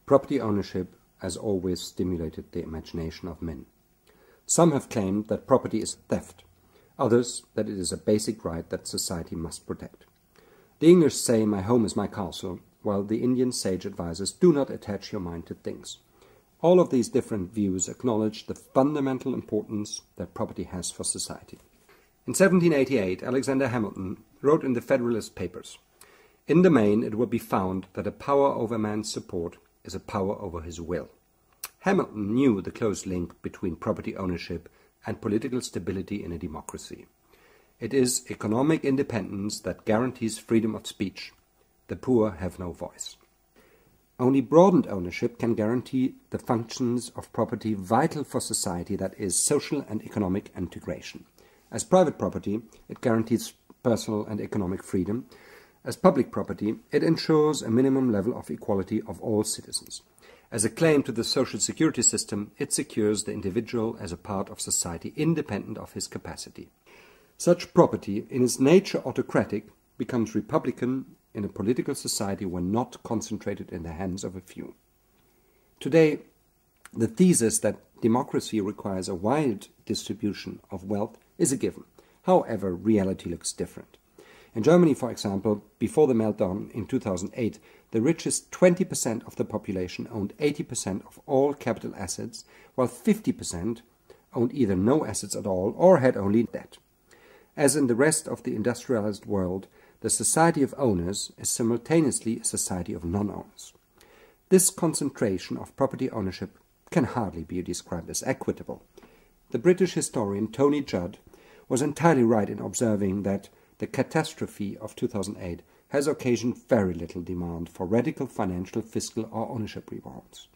Property ownership has always stimulated the imagination of men. Some have claimed that property is theft, others that it is a basic right that society must protect. The English say, "My home is my castle," while the Indian sage advises, "Do not attach your mind to things." All of these different views acknowledge the fundamental importance that property has for society. In 1788, Alexander Hamilton wrote in the Federalist Papers, "In the main it will be found that a power over man's support is a power over his will." Hamilton knew the close link between property ownership and political stability in a democracy. It is economic independence that guarantees freedom of speech. The poor have no voice. Only broadened ownership can guarantee the functions of property vital for society, that is, social and economic integration. As private property, it guarantees personal and economic freedom. As public property, it ensures a minimum level of equality of all citizens. As a claim to the social security system, it secures the individual as a part of society independent of his capacity. Such property, in its nature autocratic, becomes republican in a political society when not concentrated in the hands of a few. Today, the thesis that democracy requires a wide distribution of wealth is a given. However, reality looks different. In Germany, for example, before the meltdown in 2008, the richest 20% of the population owned 80% of all capital assets, while 50% owned either no assets at all or had only debt. As in the rest of the industrialized world, the society of owners is simultaneously a society of non-owners. This concentration of property ownership can hardly be described as equitable. The British historian Tony Judd was entirely right in observing that the catastrophe of 2008 has occasioned very little demand for radical financial, fiscal or ownership reforms.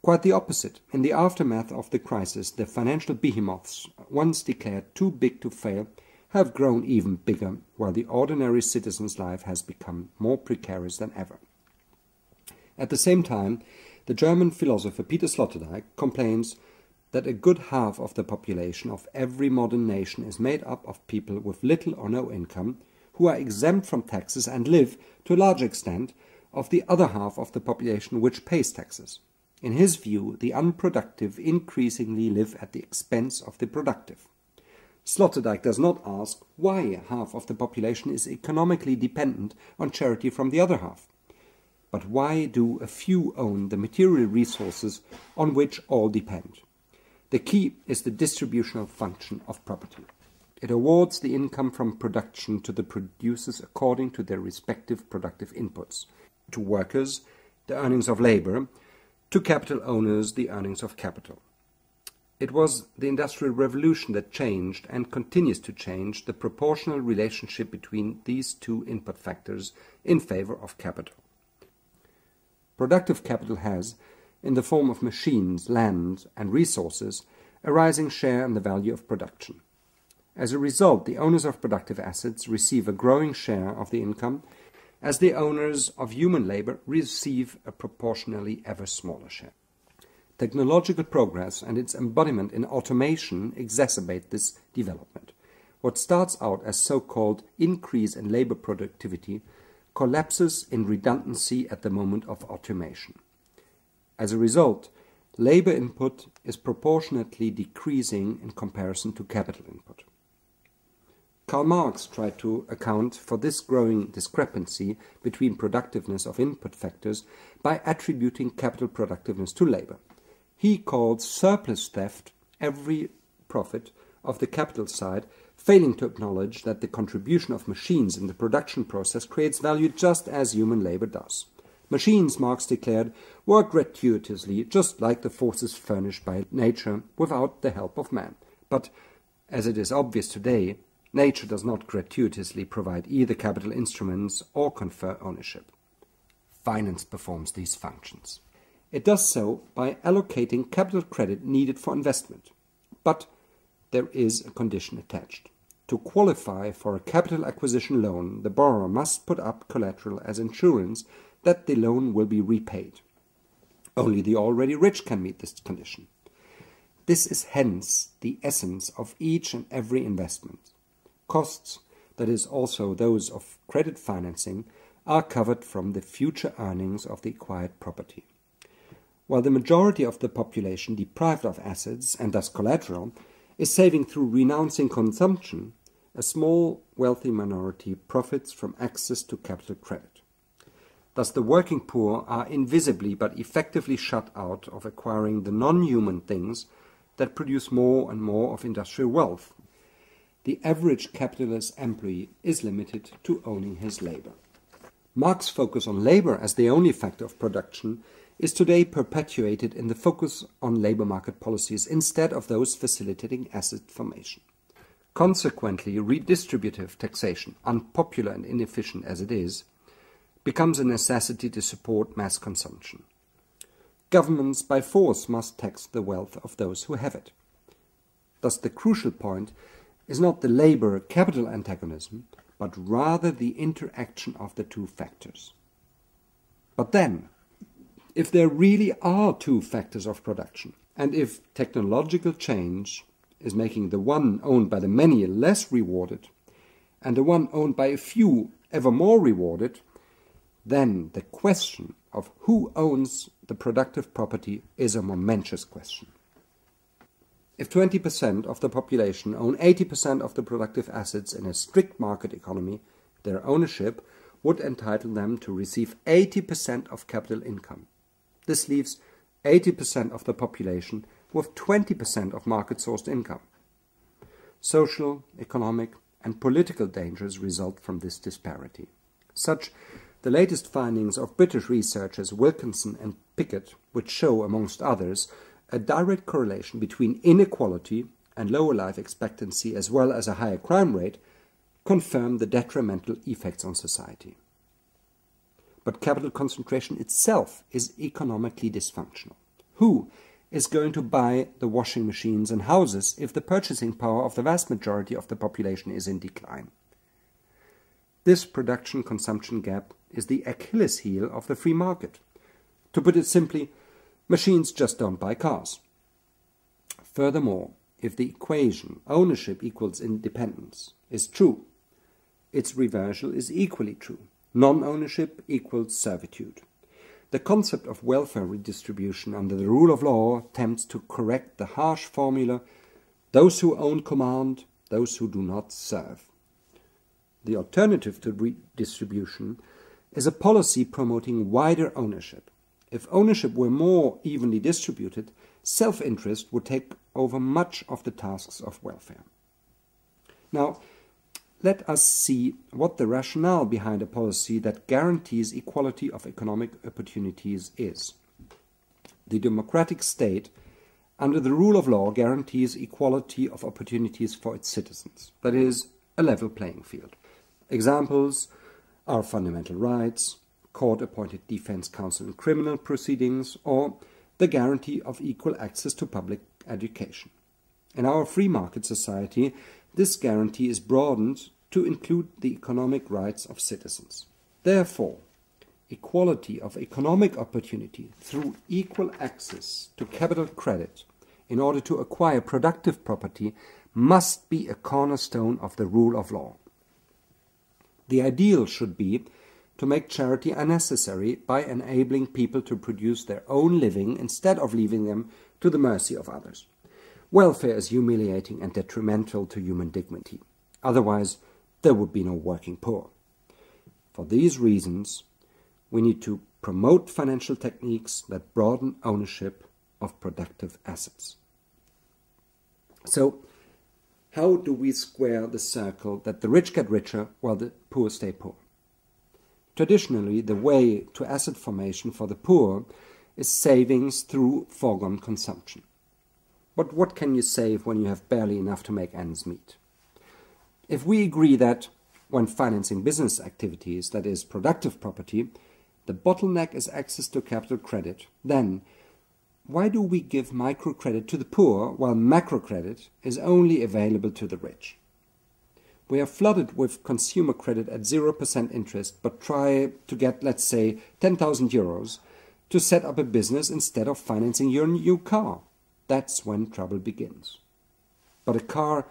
Quite the opposite. In the aftermath of the crisis, the financial behemoths, once declared too big to fail, have grown even bigger, while the ordinary citizen's life has become more precarious than ever. At the same time, the German philosopher Peter Sloterdijk complains that a good half of the population of every modern nation is made up of people with little or no income, who are exempt from taxes and live, to a large extent, of the other half of the population which pays taxes. In his view, the unproductive increasingly live at the expense of the productive. Sloterdijk does not ask why half of the population is economically dependent on charity from the other half. But why do a few own the material resources on which all depend? The key is the distributional function of property. It awards the income from production to the producers according to their respective productive inputs. To workers, the earnings of labor; to capital owners, the earnings of capital. It was the Industrial Revolution that changed and continues to change the proportional relationship between these two input factors in favor of capital. Productive capital has, in the form of machines, land, and resources, a rising share in the value of production. As a result, the owners of productive assets receive a growing share of the income, as the owners of human labor receive a proportionally ever smaller share. Technological progress and its embodiment in automation exacerbate this development. What starts out as so-called increase in labor productivity collapses in redundancy at the moment of automation. As a result, labor input is proportionately decreasing in comparison to capital input. Karl Marx tried to account for this growing discrepancy between productiveness of input factors by attributing capital productiveness to labor. He called surplus theft every profit of the capital side, failing to acknowledge that the contribution of machines in the production process creates value just as human labor does. Machines, Marx declared, work gratuitously, just like the forces furnished by nature without the help of man. But, as it is obvious today, nature does not gratuitously provide either capital instruments or confer ownership. Finance performs these functions. It does so by allocating capital credit needed for investment. But there is a condition attached. To qualify for a capital acquisition loan, the borrower must put up collateral as insurance that the loan will be repaid. Only the already rich can meet this condition. This is hence the essence of each and every investment. Costs, that is also those of credit financing, are covered from the future earnings of the acquired property. while the majority of the population deprived of assets and thus collateral is saving through renouncing consumption, a small wealthy minority profits from access to capital credit. Thus the working poor are invisibly but effectively shut out of acquiring the non-human things that produce more and more of industrial wealth. The average capitalist employee is limited to owning his labor. Marx's focus on labor as the only factor of production is today perpetuated in the focus on labor market policies instead of those facilitating asset formation. Consequently, redistributive taxation, unpopular and inefficient as it is, becomes a necessity to support mass consumption. Governments by force must tax the wealth of those who have it. Thus the crucial point is not the labor-capital antagonism, but rather the interaction of the two factors. But then, if there really are two factors of production, and if technological change is making the one owned by the many less rewarded, and the one owned by a few ever more rewarded, then the question of who owns the productive property is a momentous question. If 20% of the population own 80% of the productive assets in a strict market economy, their ownership would entitle them to receive 80% of capital income. This leaves 80% of the population with 20% of market-sourced income. Social, economic, and political dangers result from this disparity. Such the latest findings of British researchers Wilkinson and Pickett, which show, amongst others, a direct correlation between inequality and lower life expectancy as well as a higher crime rate, confirm the detrimental effects on society. But capital concentration itself is economically dysfunctional. Who is going to buy the washing machines and houses if the purchasing power of the vast majority of the population is in decline? This production-consumption gap is the Achilles heel of the free market. To put it simply, machines just don't buy cars. Furthermore, if the equation ownership equals independence is true, its reversal is equally true. Non-ownership equals servitude. The concept of welfare redistribution under the rule of law attempts to correct the harsh formula, those who own command, those who do not serve. The alternative to redistribution is a policy promoting wider ownership. If ownership were more evenly distributed, self-interest would take over much of the tasks of welfare. Now, let us see what the rationale behind a policy that guarantees equality of economic opportunities is. The democratic state, under the rule of law, guarantees equality of opportunities for its citizens, that is, a level playing field. Examples are fundamental rights, court-appointed defense counsel in criminal proceedings, or the guarantee of equal access to public education. In our free market society, this guarantee is broadened to include the economic rights of citizens. Therefore, equality of economic opportunity through equal access to capital credit in order to acquire productive property must be a cornerstone of the rule of law. The ideal should be to make charity unnecessary by enabling people to produce their own living instead of leaving them to the mercy of others. Welfare is humiliating and detrimental to human dignity. Otherwise, there would be no working poor. For these reasons, we need to promote financial techniques that broaden ownership of productive assets. So, how do we square the circle that the rich get richer while the poor stay poor? Traditionally, the way to asset formation for the poor is savings through foregone consumption. But what can you save when you have barely enough to make ends meet? If we agree that, when financing business activities, that is, productive property, the bottleneck is access to capital credit, then why do we give microcredit to the poor while macrocredit is only available to the rich? We are flooded with consumer credit at 0% interest, but try to get, let's say, 10,000 euros to set up a business instead of financing your new car. That's when trouble begins. But a car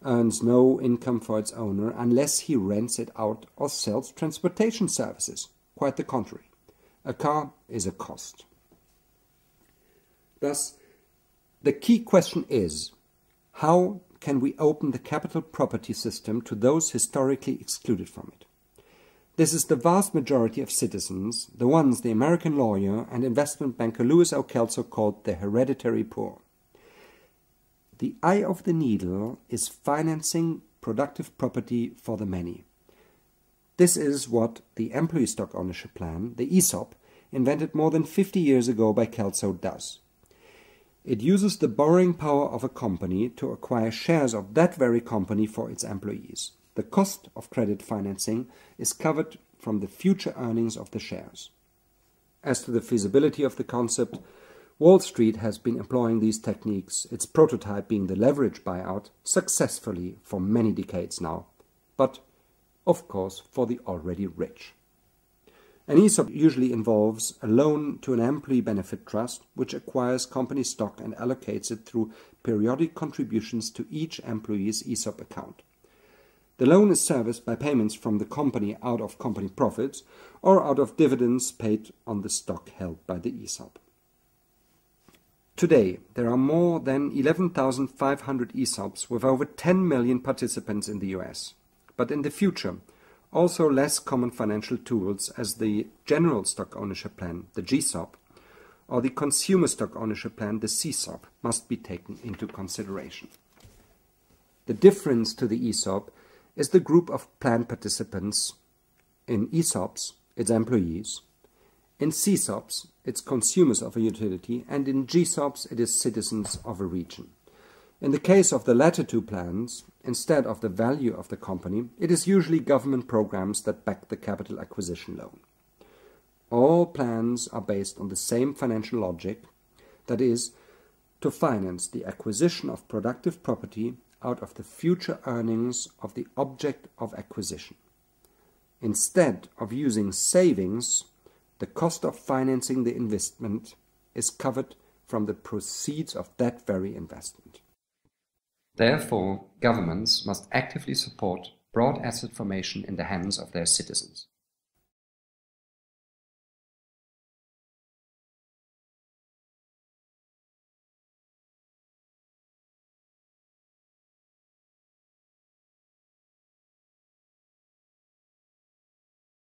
earns no income for its owner unless he rents it out or sells transportation services. Quite the contrary. A car is a cost. Thus, the key question is, how can we open the capital property system to those historically excluded from it? This is the vast majority of citizens, the ones the American lawyer and investment banker Lewis O. Kelso called the hereditary poor. The eye of the needle is financing productive property for the many. This is what the Employee Stock Ownership Plan, the ESOP, invented more than 50 years ago by Kelso does. It uses the borrowing power of a company to acquire shares of that very company for its employees. The cost of credit financing is covered from the future earnings of the shares. As to the feasibility of the concept, Wall Street has been employing these techniques, its prototype being the leverage buyout, successfully for many decades now, but of course for the already rich. An ESOP usually involves a loan to an employee benefit trust, which acquires company stock and allocates it through periodic contributions to each employee's ESOP account. The loan is serviced by payments from the company out of company profits or out of dividends paid on the stock held by the ESOP. Today, there are more than 11,500 ESOPs with over 10 million participants in the US. But in the future, also less common financial tools as the General Stock Ownership Plan, the GSOP, or the Consumer Stock Ownership Plan, the CSOP, must be taken into consideration. The difference to the ESOP is the group of plan participants. In ESOPs, its employees. In CSOPs, it's consumers of a utility, and in GSOPs, it is citizens of a region. In the case of the latter two plans, instead of the value of the company, it is usually government programs that back the capital acquisition loan. All plans are based on the same financial logic, that is, to finance the acquisition of productive property out of the future earnings of the object of acquisition. Instead of using savings, the cost of financing the investment is covered from the proceeds of that very investment. Therefore, governments must actively support broad asset formation in the hands of their citizens.